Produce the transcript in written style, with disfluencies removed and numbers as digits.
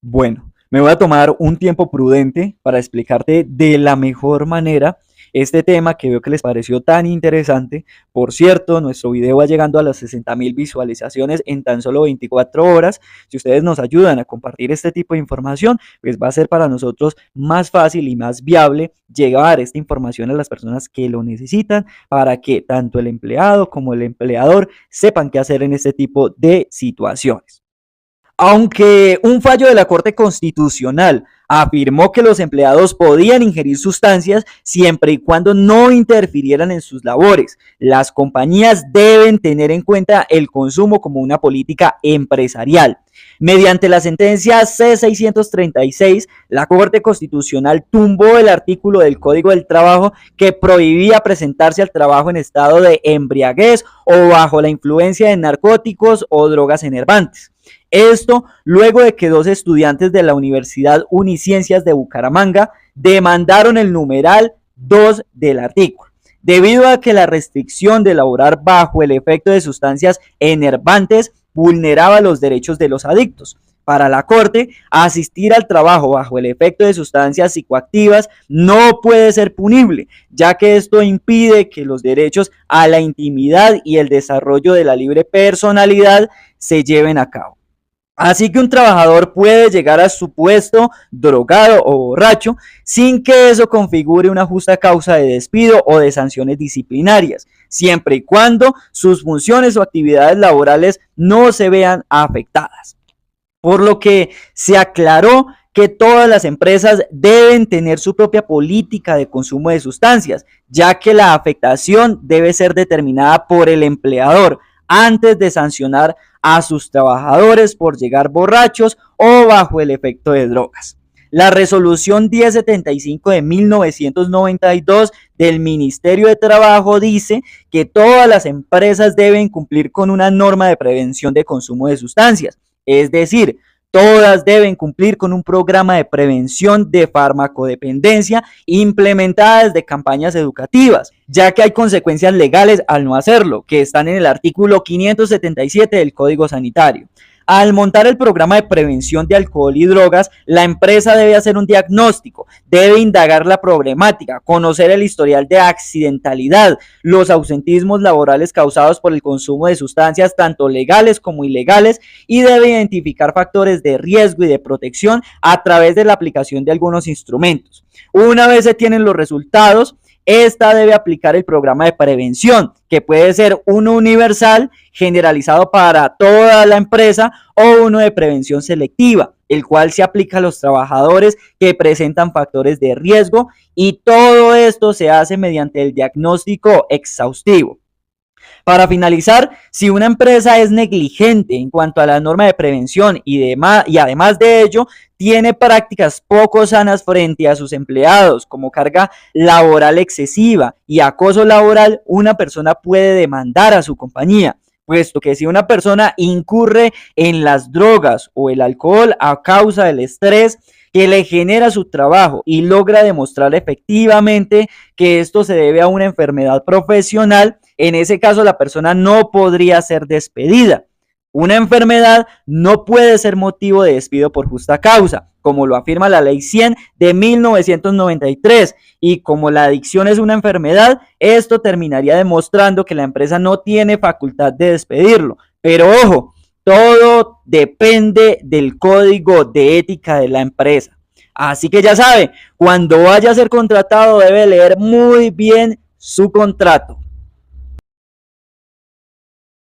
Bueno, me voy a tomar un tiempo prudente para explicarte de la mejor manera este tema que veo que les pareció tan interesante. Por cierto, nuestro video va llegando a las 60.000 visualizaciones en tan solo 24 horas. Si ustedes nos ayudan a compartir este tipo de información, pues va a ser para nosotros más fácil y más viable llevar esta información a las personas que lo necesitan para que tanto el empleado como el empleador sepan qué hacer en este tipo de situaciones. Aunque un fallo de la Corte Constitucional afirmó que los empleados podían ingerir sustancias siempre y cuando no interfirieran en sus labores, las compañías deben tener en cuenta el consumo como una política empresarial. Mediante la sentencia C-636, la Corte Constitucional tumbó el artículo del Código del Trabajo que prohibía presentarse al trabajo en estado de embriaguez o bajo la influencia de narcóticos o drogas enervantes. Esto luego de que dos estudiantes de la Universidad Uniciencias de Bucaramanga demandaron el numeral 2 del artículo, debido a que la restricción de laborar bajo el efecto de sustancias enervantes vulneraba los derechos de los adictos. Para la Corte, asistir al trabajo bajo el efecto de sustancias psicoactivas no puede ser punible, ya que esto impide que los derechos a la intimidad y el desarrollo de la libre personalidad se lleven a cabo. Así que un trabajador puede llegar a su puesto drogado o borracho sin que eso configure una justa causa de despido o de sanciones disciplinarias, siempre y cuando sus funciones o actividades laborales no se vean afectadas. Por lo que se aclaró que todas las empresas deben tener su propia política de consumo de sustancias, ya que la afectación debe ser determinada por el empleador antes de sancionar a sus trabajadores por llegar borrachos o bajo el efecto de drogas. La resolución 1075 de 1992 del Ministerio de Trabajo dice que todas las empresas deben cumplir con una norma de prevención de consumo de sustancias, es decir, todas deben cumplir con un programa de prevención de farmacodependencia implementada desde campañas educativas, ya que hay consecuencias legales al no hacerlo, que están en el artículo 577 del Código Sanitario. Al montar el programa de prevención de alcohol y drogas, la empresa debe hacer un diagnóstico, debe indagar la problemática, conocer el historial de accidentalidad, los ausentismos laborales causados por el consumo de sustancias tanto legales como ilegales y debe identificar factores de riesgo y de protección a través de la aplicación de algunos instrumentos. Una vez se tienen los resultados, esta debe aplicar el programa de prevención, que puede ser uno universal, generalizado para toda la empresa, o uno de prevención selectiva, el cual se aplica a los trabajadores que presentan factores de riesgo, y todo esto se hace mediante el diagnóstico exhaustivo. Para finalizar, si una empresa es negligente en cuanto a la norma de prevención y además de ello, tiene prácticas poco sanas frente a sus empleados, como carga laboral excesiva y acoso laboral, una persona puede demandar a su compañía, puesto que si una persona incurre en las drogas o el alcohol a causa del estrés que le genera su trabajo y logra demostrar efectivamente que esto se debe a una enfermedad profesional, en ese caso la persona no podría ser despedida. Una enfermedad no puede ser motivo de despido por justa causa, como lo afirma la Ley 100 de 1993, y como la adicción es una enfermedad, esto terminaría demostrando que la empresa no tiene facultad de despedirlo. Pero ojo, todo depende del código de ética de la empresa. Así que ya sabe, cuando vaya a ser contratado debe leer muy bien su contrato.